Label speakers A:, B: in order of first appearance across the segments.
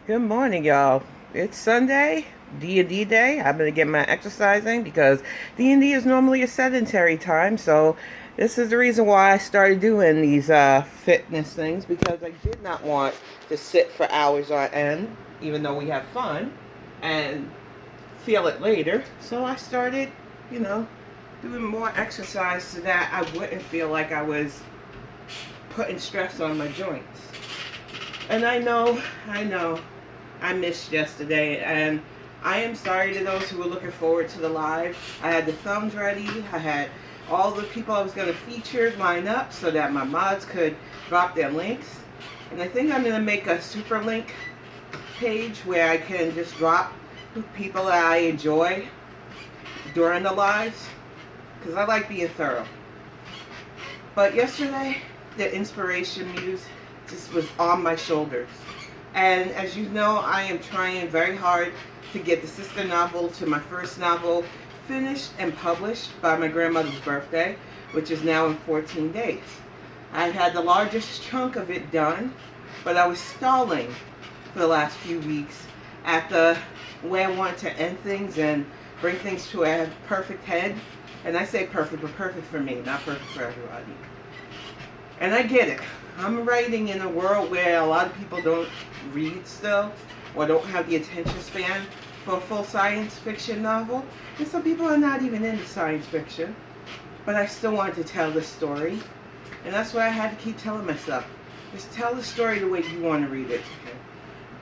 A: Good morning, y'all. It's Sunday, D&D day. I'm going to get my exercising because D&D is normally a sedentary time. So this is the reason why I started doing these fitness things, because I did not want to sit for hours on end, even though we have fun, and feel it later. So I started, you know, doing more exercise so that I wouldn't feel like I was putting stress on my joints. And I know, I missed yesterday, and I am sorry to those who were looking forward to the live. I had the thumbs ready. I had all the people I was going to feature line up so that my mods could drop their links. And I think I'm going to make a super link page where I can just drop people that I enjoy during the lives, because I like being thorough. But yesterday, the inspiration muse just was on my shoulders. And as you know, I am trying very hard to get the sister novel to my first novel finished and published by my grandmother's birthday, which is now in 14 days. I've had the largest chunk of it done, but I was stalling for the last few weeks at the way I wanted to end things and bring things to a perfect head. And I say perfect, but perfect for me, not perfect for everybody. And I get it. I'm writing in a world where a lot of people don't read still, or don't have the attention span for a full science fiction novel. And some people are not even into science fiction. But I still wanted to tell the story. And that's what I had to keep telling myself. Just tell the story the way you want to read it.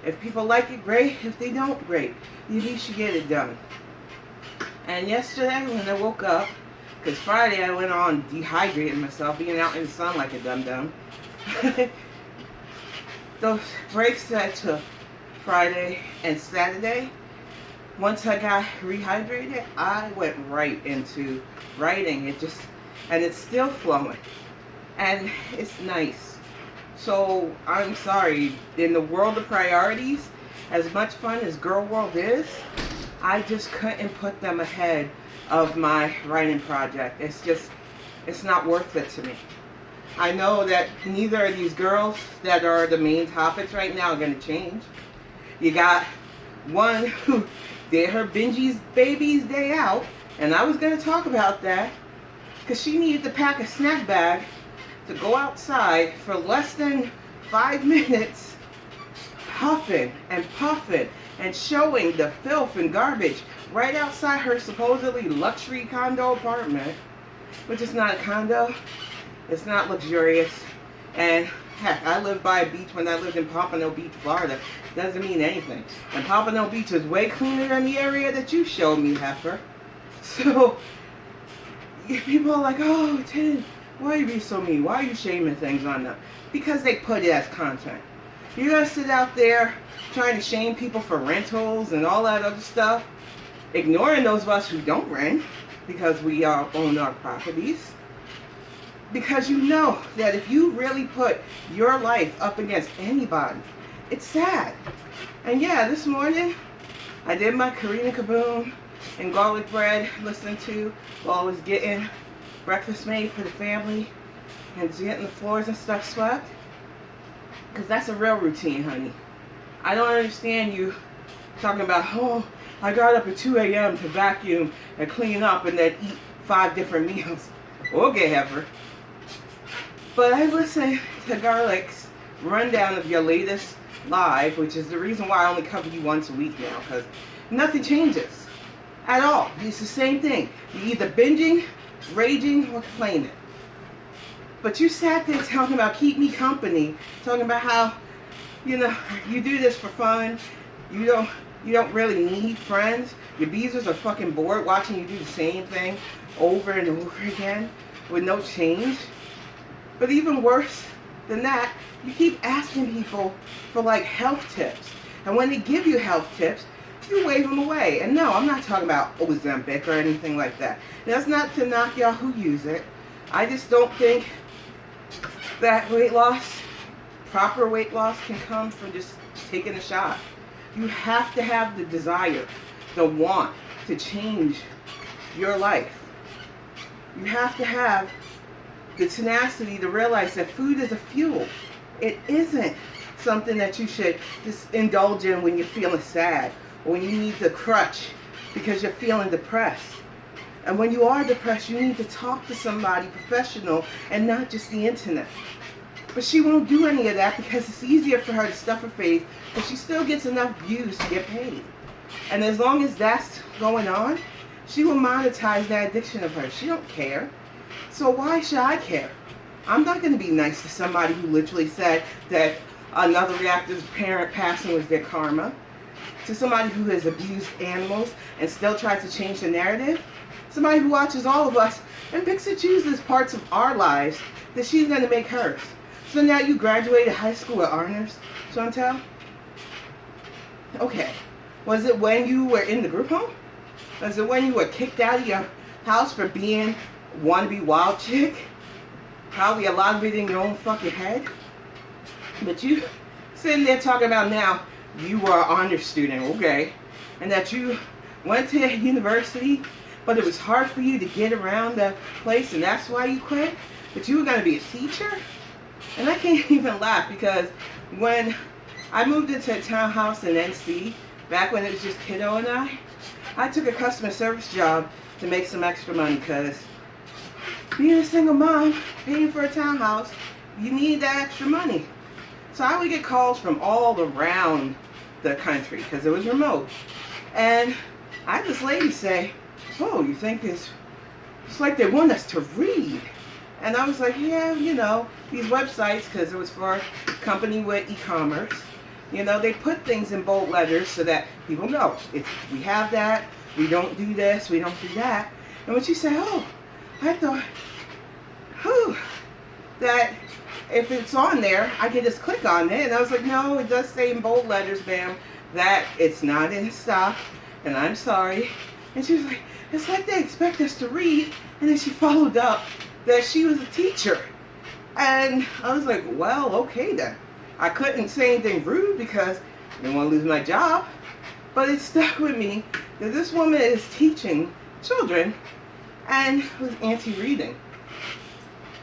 A: If people like it, great. If they don't, great. At least you get it done. And yesterday when I woke up, because Friday I went on dehydrating myself, being out in the sun like a dum-dum. Those breaks that I took Friday and Saturday, once I got rehydrated, I went right into writing. And it's still flowing. And it's nice. So I'm sorry, in the world of priorities, as much fun as Girl World is, I just couldn't put them ahead of my writing project. It's not worth it to me. I know that neither of these girls that are the main topics right now are going to change. You got one who did her Benji's baby's day out, and I was going to talk about that because she needed to pack a snack bag to go outside for less than 5 minutes, huffing and puffing and showing the filth and garbage right outside her supposedly luxury condo apartment, which is not a condo. It's not luxurious. And heck, I lived by a beach when I lived in Pompano Beach, Florida. Doesn't mean anything. And Pompano Beach is way cleaner than the area that you showed me, Heffa. So people are like, oh, Tin, why are you being so mean? Why are you shaming things on them? Because they put it as content. You're going to sit out there trying to shame people for rentals and all that other stuff, ignoring those of us who don't rent because we own our properties. Because you know that if you really put your life up against anybody, it's sad. And yeah, this morning I did my Karina Kaboom and garlic bread listening to while I was getting breakfast made for the family and getting the floors and stuff swept. Because that's a real routine, honey. I don't understand you talking about, oh, I got up at 2 a.m. to vacuum and clean up and then eat 5 different meals. Okay, Heffa. But I listened to Garlic's rundown of your latest live, which is the reason why I only cover you once a week now, because nothing changes at all. It's the same thing. You're either binging, raging, or complaining. But you sat there talking about keep me company, talking about how, you know, you do this for fun. You don't really need friends. Your beezers are fucking bored watching you do the same thing over and over again with no change. But even worse than that, you keep asking people for like health tips. And when they give you health tips, you wave them away. And no, I'm not talking about Ozempic or anything like that. That's not to knock y'all who use it. I just don't think that weight loss, proper weight loss, can come from just taking a shot. You have to have the desire, the want to change your life. You have to have the tenacity to realize that food is a fuel. It isn't something that you should just indulge in when you're feeling sad or when you need the crutch because you're feeling depressed. And when you are depressed, you need to talk to somebody professional and not just the internet. But she won't do any of that because it's easier for her to stuff her face, but she still gets enough views to get paid. And as long as that's going on, she will monetize that addiction of hers. She don't care. So why should I care? I'm not going to be nice to somebody who literally said that another reactor's parent passing was their karma. To somebody who has abused animals and still tries to change the narrative. Somebody who watches all of us and picks and chooses parts of our lives that she's going to make hers. So now you graduated high school with honors, Chantal? Okay. Was it when you were in the group home? Was it when you were kicked out of your house for being wannabe wild chick? Probably a lot of it in your own fucking head. But you sitting there talking about now you were an honor student, okay? And that you went to university, but it was hard for you to get around the place and that's why you quit? But you were going to be a teacher? And I can't even laugh because when I moved into a townhouse in NC, back when it was just Kiddo and I took a customer service job to make some extra money because being a single mom, paying for a townhouse, you need that extra money. So I would get calls from all around the country because it was remote. And I had this lady say, oh, you think it's like they want us to read. And I was like, yeah, you know, these websites, because it was for a company with e-commerce, you know, they put things in bold letters so that people know, we have that, we don't do this, we don't do that. And when she said, oh, I thought, whew, that if it's on there, I can just click on it. And I was like, no, it does say in bold letters, ma'am, that it's not in stock, and I'm sorry. And she was like, it's like they expect us to read. And then she followed up that she was a teacher. And I was like, well, okay then. I couldn't say anything rude because I didn't want to lose my job. But it stuck with me that this woman is teaching children and was anti-reading.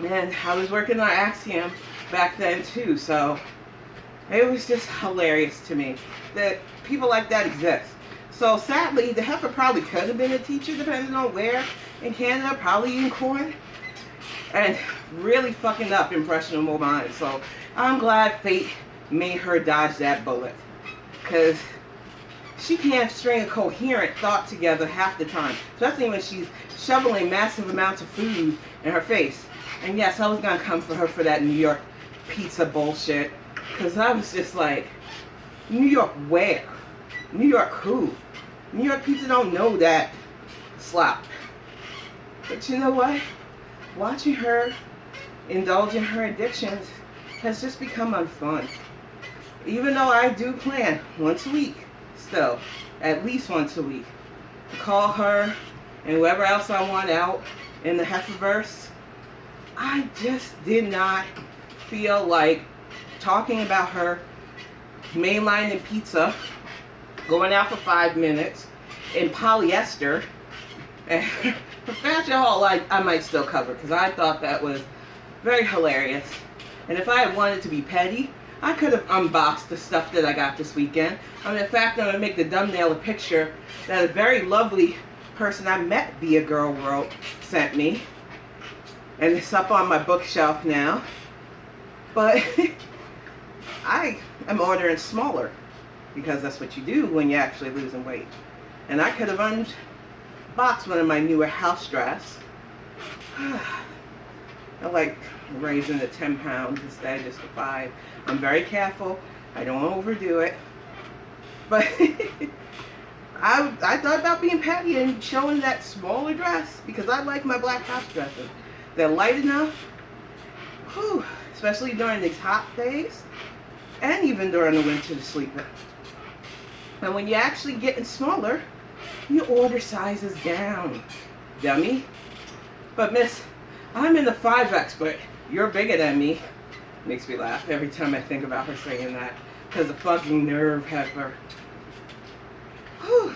A: And I was working on Axiom back then too, so it was just hilarious to me that people like that exist. So sadly, the Heffa probably could have been a teacher depending on where in Canada, probably in Corn, and really fucking up impressionable minds. So I'm glad fate made her dodge that bullet, because she can't string a coherent thought together half the time, especially when she's shoveling massive amounts of food in her face. And yes, I was going to come for her for that New York pizza bullshit, because I was just like, New York where? New York who? New York pizza don't know that slop. But you know what? Watching her indulge in her addictions has just become unfun. Even though I do plan once a week, still, at least once a week, to call her and whoever else I want out in the Heffaverse, I just did not feel like talking about her mainlining pizza, going out for 5 minutes in polyester, and her fashion haul I might still cover because I thought that was very hilarious. And if I had wanted to be petty, I could have unboxed the stuff that I got this weekend. I mean, in fact, I'm going to make the thumbnail a picture that a very lovely person I met via Girl World sent me. And it's up on my bookshelf now. But I am ordering smaller because that's what you do when you're actually losing weight. And I could have unboxed one of my newer house dress. I like raising to 10 pounds instead of just to 5. I'm very careful. I don't want to overdo it. But I thought about being petty and showing that smaller dress because I like my black house dresses. They're light enough, whew, especially during these hot days and even during the winter to sleep in. And when you're actually getting smaller, you order sizes down, dummy. But miss, I'm in the 5X, but you're bigger than me. Makes me laugh every time I think about her saying that. Because the fucking nerve Heffa. Whew.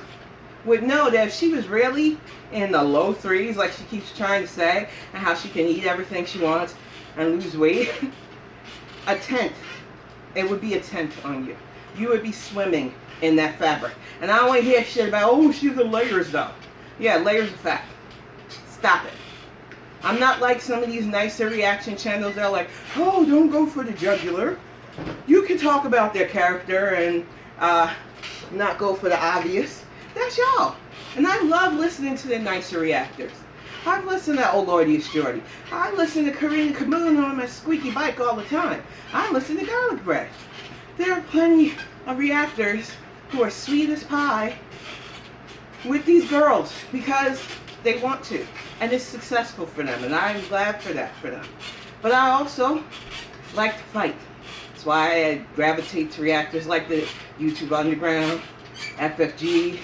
A: Would know that if she was really in the low 3s, like she keeps trying to say, and how she can eat everything she wants and lose weight, a tenth it would be a tent on you. You would be swimming in that fabric. And I don't want to hear shit about, oh, she's the layers though. Yeah, layers of fat. Stop it. I'm not like some of these nicer reaction channels that are like, oh, don't go for the jugular. You can talk about their character and not go for the obvious. That's y'all. And I love listening to the nicer reactors. I've listened to Oh Lordy It's Jordy. I listen to Karina Kamoon on my squeaky bike all the time. I listen to Garlic Bread. There are plenty of reactors who are sweet as pie with these girls because they want to. And it's successful for them. And I'm glad for that for them. But I also like to fight. That's why I gravitate to reactors like the YouTube Underground, FFG,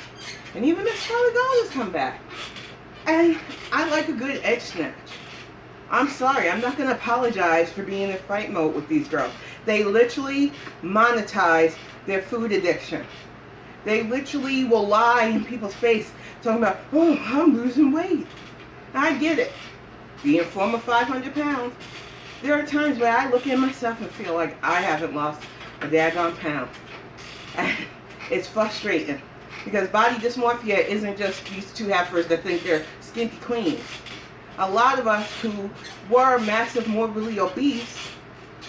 A: and even Miss Charlie Gold has come back. And I like a good edge snatch. I'm sorry, I'm not going to apologize for being in fight mode with these girls. They literally monetize their food addiction. They literally will lie in people's face talking about, oh, I'm losing weight. I get it. Being former 500 pounds, there are times where I look at myself and feel like I haven't lost a daggone pound. And it's frustrating. Because body dysmorphia isn't just these two heifers that think they're skinty queens. A lot of us who were massive, morbidly obese,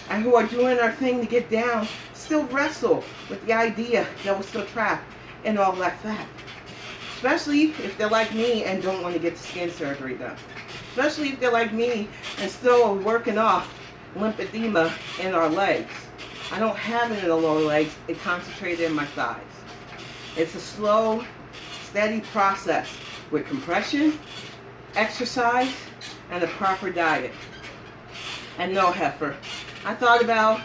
A: and who are doing our thing to get down, still wrestle with the idea that we're still trapped in all that fat. Especially if they're like me and don't want to get skin surgery done. Especially if they're like me and still are working off lymphedema in our legs. I don't have it in the lower legs, it's concentrated in my thighs. It's a slow, steady process with compression, exercise, and a proper diet. And no, heifer, I thought about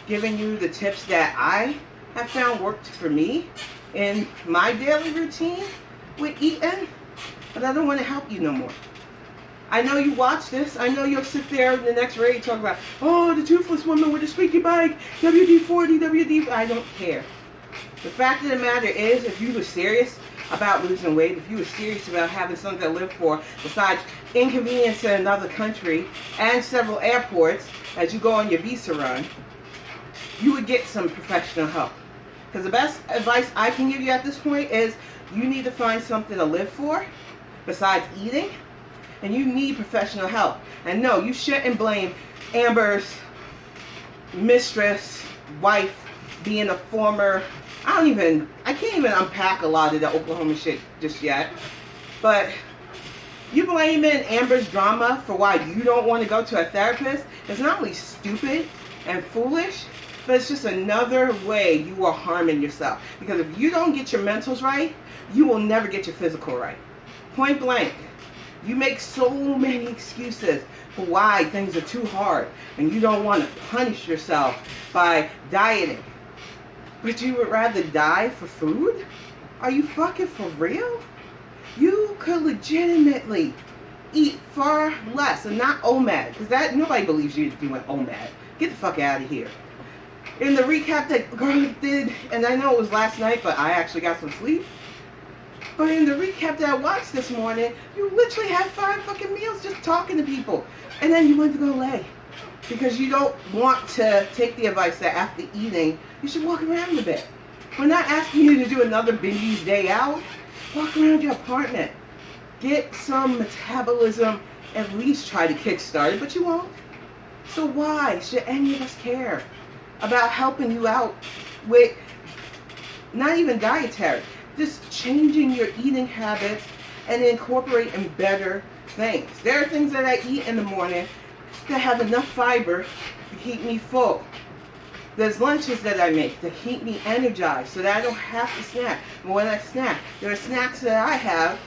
A: giving you the tips that I have found worked for me in my daily routine with eating, but I don't want to help you no more. I know you watch this. I know you'll sit there in the next raid talk about, oh, the toothless woman with a squeaky bike, WD-40, WD. I don't care. The fact of the matter is, if you were serious about losing weight, if you were serious about having something to live for, besides inconvenience in another country and several airports as you go on your visa run, you would get some professional help. Because the best advice I can give you at this point is you need to find something to live for besides eating, and you need professional help. And no, you shouldn't blame Amber's mistress, wife, being a former, I can't even unpack a lot of the Oklahoma shit just yet. But you blaming Amber's drama for why you don't want to go to a therapist is not only stupid and foolish, but it's just another way you are harming yourself. Because if you don't get your mentals right, you will never get your physical right. Point blank. You make so many excuses for why things are too hard and you don't want to punish yourself by dieting. But you would rather die for food? Are you fucking for real? You could legitimately eat far less and not OMAD. Because that nobody believes you doing OMAD. Get the fuck out of here. In the recap that Garlic did, and I know it was last night, but I actually got some sleep. But in the recap that I watched this morning, you literally had 5 fucking meals just talking to people. And then you went to go lay. Because you don't want to take the advice that after eating, you should walk around a bit. We're not asking you to do another binge day out. Walk around your apartment. Get some metabolism, at least try to kickstart it, but you won't. So why should any of us care about helping you out with not even dietary, just changing your eating habits and incorporating better things? There are things that I eat in the morning that have enough fiber to keep me full. There's lunches that I make that keep me energized so that I don't have to snack. And when I snack, there are snacks that I have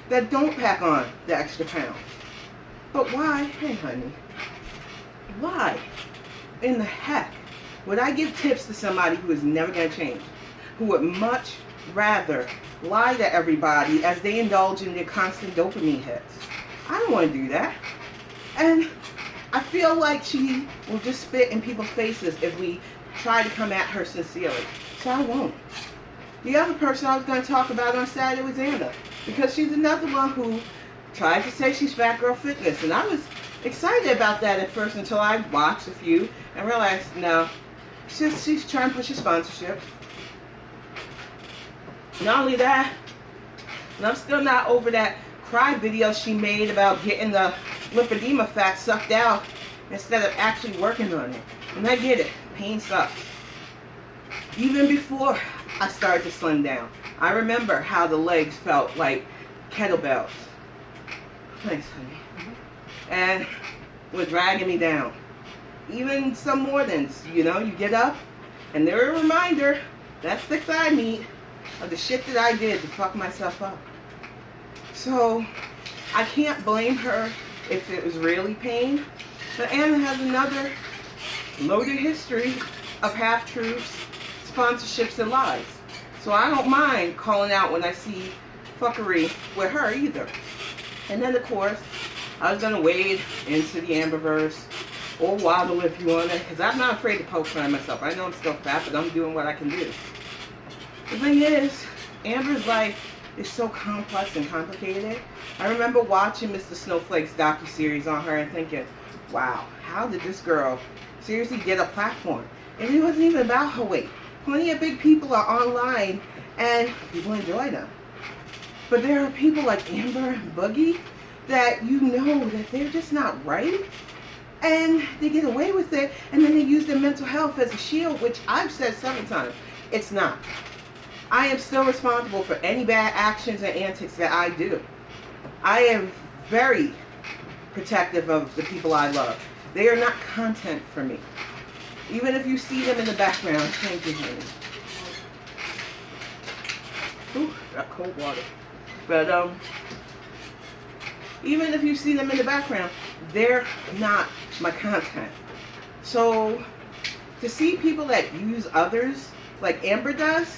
A: that don't pack on the extra pounds. But why, hey honey, why in the heck would I give tips to somebody who is never going to change? Who would much rather lie to everybody as they indulge in their constant dopamine hits? I don't want to do that. And I feel like she will just spit in people's faces if we try to come at her sincerely. So I won't. The other person I was going to talk about on Saturday was Anna. Because she's another one who tried to say she's Fat Girl Fitness. And I was excited about that at first until I watched a few and realized, no, She's trying to push a sponsorship. Not only that, and I'm still not over that cry video she made about getting the lymphedema fat sucked out instead of actually working on it. And I get it, pain sucks. Even before I started to slim down, I remember how the legs felt like kettlebells. Thanks, honey. And were dragging me down. Even some mornings, you know, you get up and they're a reminder, that's the thigh meat of the shit that I did to fuck myself up. So I can't blame her if it was really pain. But Anna has another loaded history of half-truths, sponsorships, and lies. So I don't mind calling out when I see fuckery with her either. And then, of course, I was going to wade into the Amberverse or waddle if you want to, because I'm not afraid to poke fun at myself. I know I'm still fat, but I'm doing what I can do. The thing is, Amber's life is so complex and complicated. I remember watching Mr. Snowflake's docuseries on her and thinking, wow, how did this girl seriously get a platform? And it wasn't even about her weight. Plenty of big people are online and people enjoy them. But there are people like Amber and Boogie that you know that they're just not right. And they get away with it, and then they use their mental health as a shield, which I've said several times. It's not. I am still responsible for any bad actions and antics that I do. I am very protective of the people I love. They are not content for me. Even if you see them in the background, thank you, honey. Ooh, got cold water. But even if you see them in the background, they're not my content. So to see people that use others like Amber does,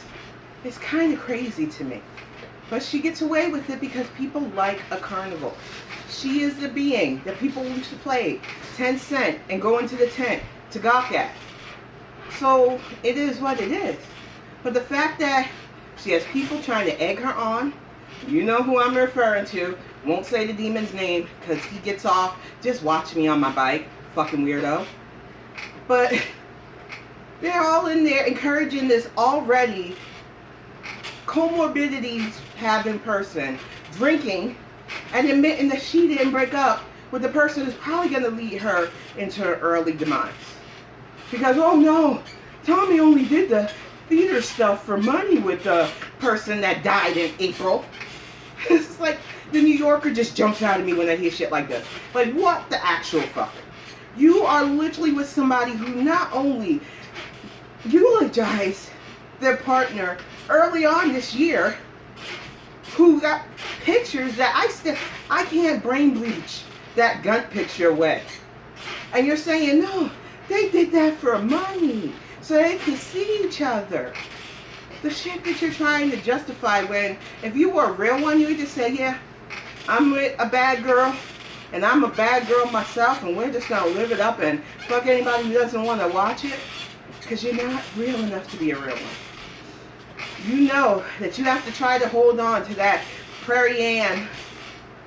A: it's kind of crazy to me. But she gets away with it because people like a carnival. She is the being that people used to play 10 cent and go into the tent to gawk at. So it is what it is. But the fact that she has people trying to egg her on, you know who I'm referring to, won't say the demon's name because he gets off, just watch me on my bike, fucking weirdo. But they're all in there encouraging this already comorbidities having person drinking and admitting that she didn't break up with the person who's probably going to lead her into her early demise. Because, oh no, Tommy only did the theater stuff for money with the person that died in April. It's like the New Yorker just jumps out at me when I hear shit like this. Like, what the actual fuck? You are literally with somebody who not only eulogized their partner early on this year, who got pictures that I can't brain bleach that gun picture away. And you're saying, no, they did that for money, so they could see each other. The shit that you're trying to justify when, if you were a real one, you would just say, yeah, I'm with a bad girl, and I'm a bad girl myself, and we're just gonna live it up and fuck anybody who doesn't want to watch it, because you're not real enough to be a real one. You know that you have to try to hold on to that Prairie Ann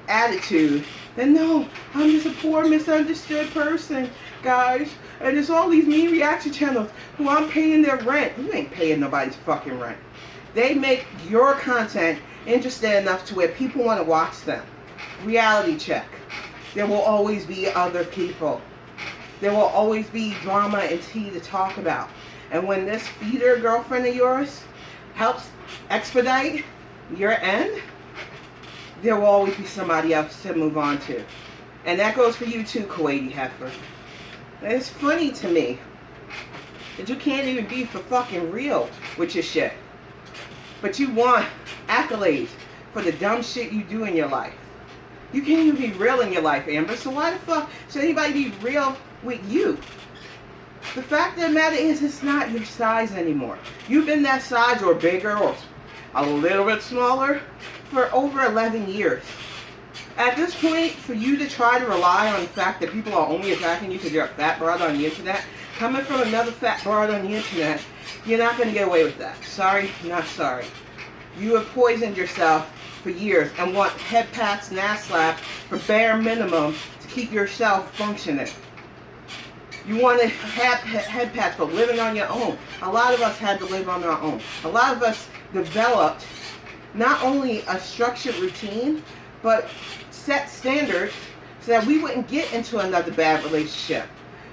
A: attitude. Then no, I'm just a poor misunderstood person, guys. And there's all these mean reaction channels who I'm paying their rent. You ain't paying nobody's fucking rent. They make your content interesting enough to where people want to watch them. Reality check. There will always be other people. There will always be drama and tea to talk about. And when this feeder girlfriend of yours helps expedite your end, there will always be somebody else to move on to. And that goes for you too, Kuwaiti Heffa. And it's funny to me that you can't even be for fucking real with your shit. But you want accolades for the dumb shit you do in your life. You can't even be real in your life, Amber, so why the fuck should anybody be real with you? The fact of the matter is, it's not your size anymore. You've been that size or bigger or a little bit smaller for over 11 years. At this point, for you to try to rely on the fact that people are only attacking you because you're a fat broad on the internet, coming from another fat broad on the internet, you're not going to get away with that. Sorry, not sorry. You have poisoned yourself for years and want head pats and ass slaps for bare minimum to keep yourself functioning. You want to have head pads for living on your own. A lot of us had to live on our own. A lot of us developed not only a structured routine, but set standards so that we wouldn't get into another bad relationship.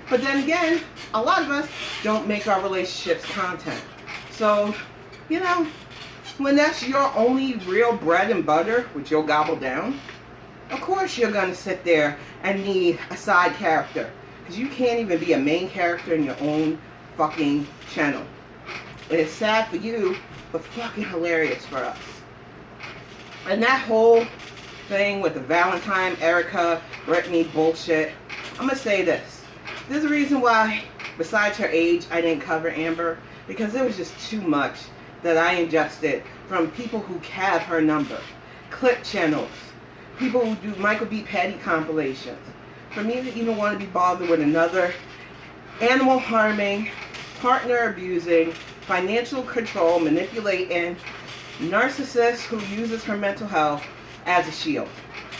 A: But then again, a lot of us don't make our relationships content. So, you know, when that's your only real bread and butter, which you'll gobble down, of course you're going to sit there and need a side character. Because you can't even be a main character in your own fucking channel. And it's sad for you, but fucking hilarious for us. And that whole thing with the Valentine, Erica, Brittany bullshit, I'm going to say this. There's a reason why, besides her age, I didn't cover Amber. Because there was just too much that I ingested from people who have her number. Clip channels. People who do Michael B. Petty compilations. For me to even want to be bothered with another animal harming, partner abusing, financial control, manipulating, narcissist who uses her mental health as a shield.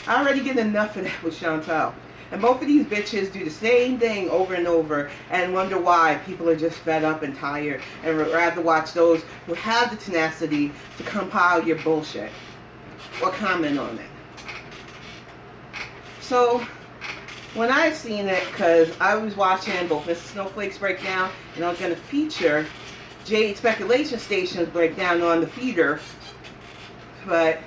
A: I already get enough of that with Chantal. And both of these bitches do the same thing over and over and wonder why people are just fed up and tired and would rather watch those who have the tenacity to compile your bullshit or comment on it. So, when I seen it, because I was watching both Mr. Snowflake's breakdown and I was going to feature Jade Speculation Station's breakdown on the feeder, but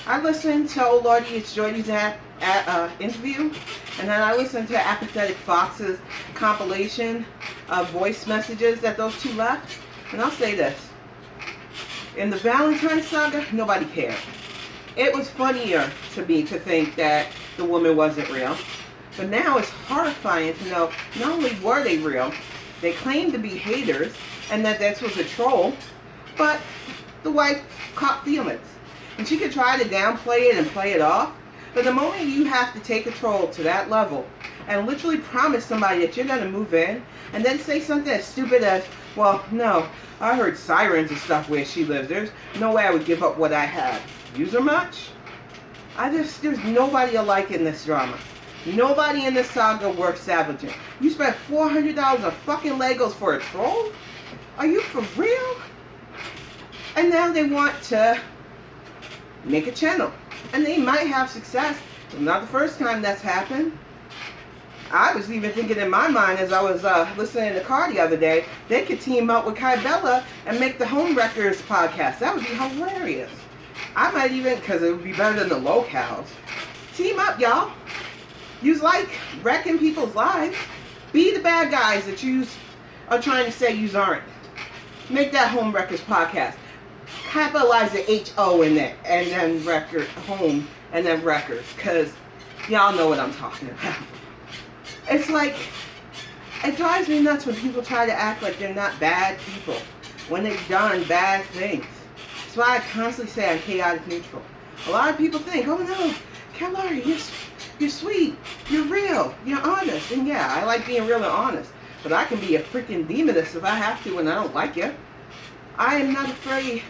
A: I listened to Oh Lordy It's Jordy's interview, and then I listened to Apathetic Fox's compilation of voice messages that those two left, and I'll say this. In the Valentine saga, nobody cared. It was funnier to me to think that the woman wasn't real. But now it's horrifying to know not only were they real, they claimed to be haters and that this was a troll, but the wife caught feelings. And she could try to downplay it and play it off, but the moment you have to take a troll to that level and literally promise somebody that you're going to move in and then say something as stupid as, well, no, I heard sirens and stuff where she lives. There's no way I would give up what I have. Use her much? There's nobody alike in this drama. Nobody in this saga worth savaging. You spent $400 on fucking Legos for a troll? Are you for real? And now they want to make a channel. And they might have success. It's not the first time that's happened. I was even thinking in my mind as I was listening in the car the other day, they could team up with Kai Bella and make the Home Wreckers podcast. That would be hilarious. I might even, because it would be better than the locals. Team up, y'all. You like wrecking people's lives. Be the bad guys that you are trying to say you aren't. Make that Home Wreckers podcast. Capitalize the H-O in there. And then record home and then wreckers. Because y'all know what I'm talking about. It's like, it drives me nuts when people try to act like they're not bad people. When they've done bad things. That's why I constantly say I'm chaotic neutral. A lot of people think, oh no, Calari, you're sweet, you're real, you're honest. And yeah, I like being real and honest. But I can be a freaking demoness if I have to when I don't like you. I am not afraid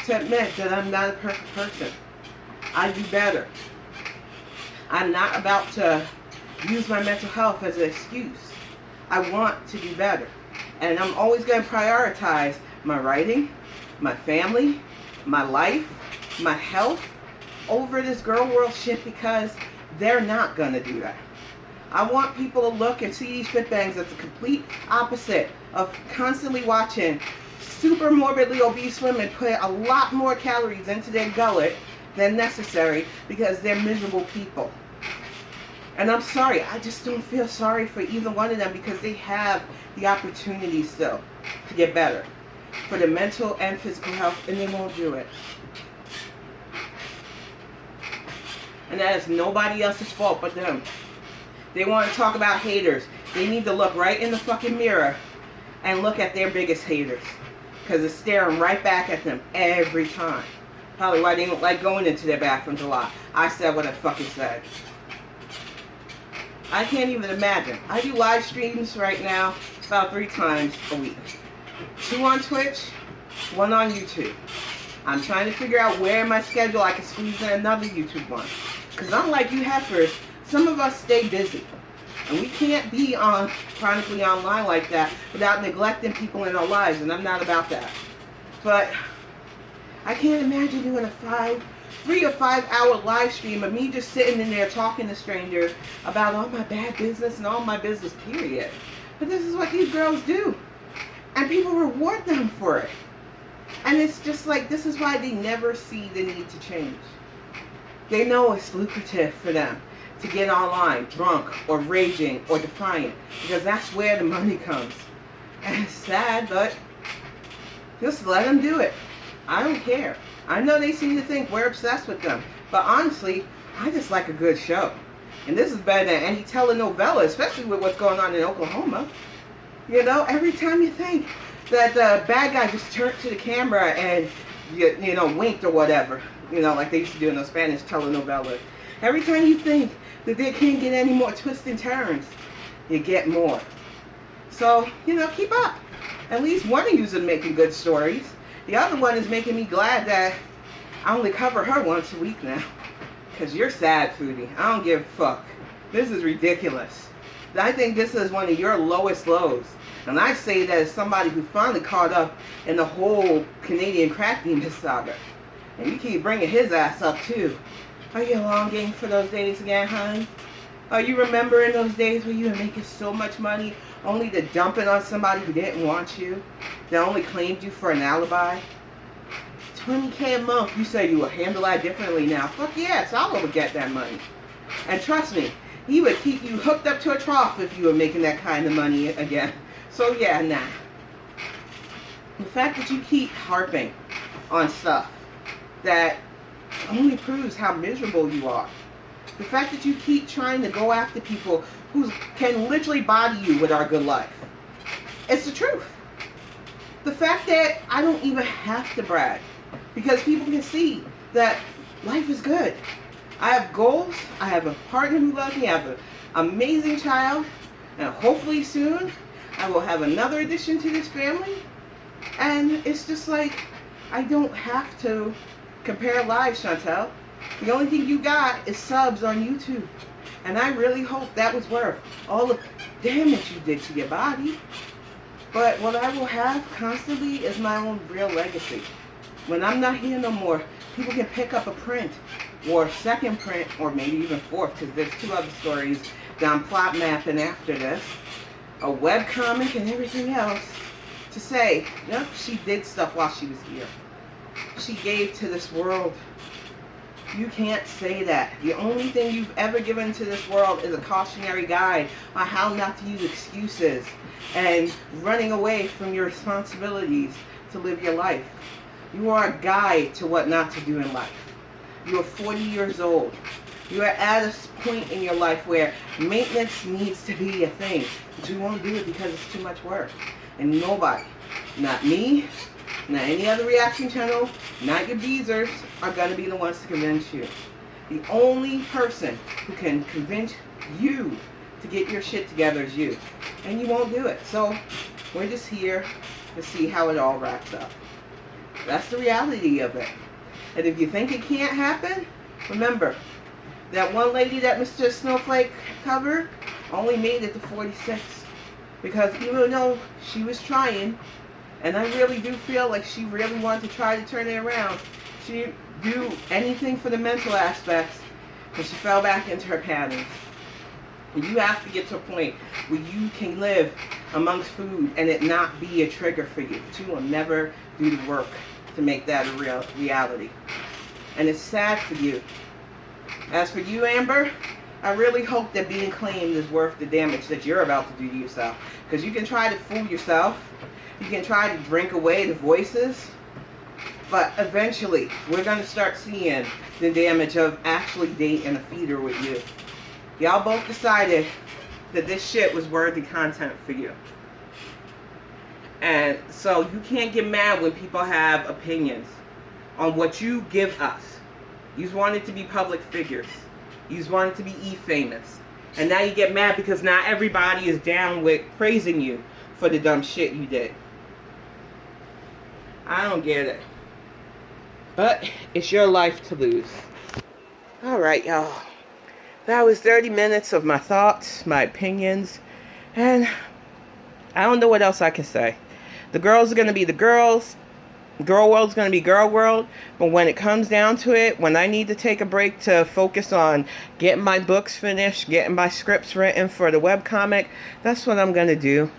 A: to admit that I'm not a perfect person. I do better. I'm not about to use my mental health as an excuse. I want to do better. And I'm always going to prioritize my writing, my family, my life, my health over this girl world shit because they're not going to do that. I want people to look and see these Fitbangs as the complete opposite of constantly watching super morbidly obese women put a lot more calories into their gullet than necessary because they're miserable people. And I'm sorry, I just don't feel sorry for either one of them because they have the opportunity still to get better for their mental and physical health, and they won't do it. And that is nobody else's fault but them. They want to talk about haters. They need to look right in the fucking mirror and look at their biggest haters. Because it's staring right back at them every time. Probably why they don't like going into their bathrooms a lot. I said what I fucking said. I can't even imagine. I do live streams right now about 3 times a week. 2 on Twitch, 1 on YouTube. I'm trying to figure out where in my schedule I can squeeze in another YouTube one. Because unlike you heifers, some of us stay busy. And we can't be on chronically online like that without neglecting people in our lives, and I'm not about that. But I can't imagine doing a 3 or 5 hour live stream of me just sitting in there talking to strangers about all my bad business and all my business, period. But this is what these girls do. And people reward them for it. And it's just like, this is why they never see the need to change. They know it's lucrative for them to get online drunk or raging or defiant, because that's where the money comes. And it's sad, but just let them do it. I don't care. I know they seem to think we're obsessed with them, but honestly, I just like a good show. And this is better than any telenovela, especially with what's going on in Oklahoma. You know, every time you think that the bad guy just turned to the camera and, you know, winked or whatever, you know, like they used to do in those Spanish telenovelas. Every time you think that they can't get any more twists and turns, you get more. So, you know, keep up. At least one of you is making good stories. The other one is making me glad that I only cover her once a week now. Because you're sad, foodie. I don't give a fuck. This is ridiculous. I think this is one of your lowest lows. And I say that as somebody who finally caught up in the whole Canadian crack demon saga. And you keep bringing his ass up too. Are you longing for those days again, hon? Are you remembering those days where you were making so much money only to dump it on somebody who didn't want you? That only claimed you for an alibi? $20K a month. You say you will handle that differently now. Fuck yes, I'll go get that money. And trust me, he would keep you hooked up to a trough if you were making that kind of money again. So yeah, nah. The fact that you keep harping on stuff that only proves how miserable you are. The fact that you keep trying to go after people who can literally body you with our good life. It's the truth. The fact that I don't even have to brag, because people can see that life is good. I have goals. I have a partner who loves me. I have an amazing child. And hopefully soon I will have another addition to this family. And it's just like, I don't have to compare lives, Chantal. The only thing you got is subs on YouTube. And I really hope that was worth all the damage you did to your body. But what I will have constantly is my own real legacy. When I'm not here no more, people can pick up a print, or second print, or maybe even fourth, because there's 2 other stories that I'm plot mapping after this, a webcomic and everything else, to say, yep, she did stuff while she was here. She gave to this world. You can't say that. The only thing you've ever given to this world is a cautionary guide on how not to use excuses and running away from your responsibilities to live your life. You are a guide to what not to do in life. You are 40 years old. You are at a point in your life where maintenance needs to be a thing, but you won't do it because it's too much work. And nobody, not me, not any other reaction channel, not your beezers, are going to be the ones to convince you. The only person who can convince you to get your shit together is you. And you won't do it. So we're just here to see how it all wraps up. That's the reality of it. And if you think it can't happen, remember, that one lady that Mr. Snowflake covered only made it to 46. Because even though she was trying, and I really do feel like she really wanted to try to turn it around, she didn't do anything for the mental aspects, and she fell back into her patterns. And you have to get to a point where you can live amongst food and it not be a trigger for you. But you will never do the work to make that a real reality. And it's sad for you. As for you, Amber, I really hope that being claimed is worth the damage that you're about to do to yourself. Because you can try to fool yourself. You can try to drink away the voices. But eventually, we're going to start seeing the damage of actually dating a feeder with you. Y'all both decided that this shit was worthy content for you. And so you can't get mad when people have opinions on what you give us. You wanted to be public figures. You wanted to be famous. And now you get mad because not everybody is down with praising you for the dumb shit you did. I don't get it. But it's your life to lose. Alright, y'all. That was 30 minutes of my thoughts, my opinions, and I don't know what else I can say. The girls are going to be the girls. Girl world's going to be girl world. But when it comes down to it, when I need to take a break to focus on getting my books finished, getting my scripts written for the webcomic, that's what I'm going to do.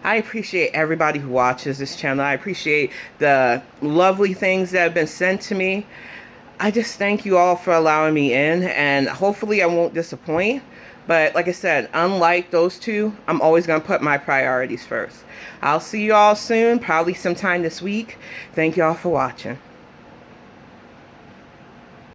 A: I appreciate everybody who watches this channel. I appreciate the lovely things that have been sent to me. I just thank you all for allowing me in, and hopefully I won't disappoint. But like I said, unlike those two, I'm always going to put my priorities first. I'll see you all soon, probably sometime this week. Thank you all for watching.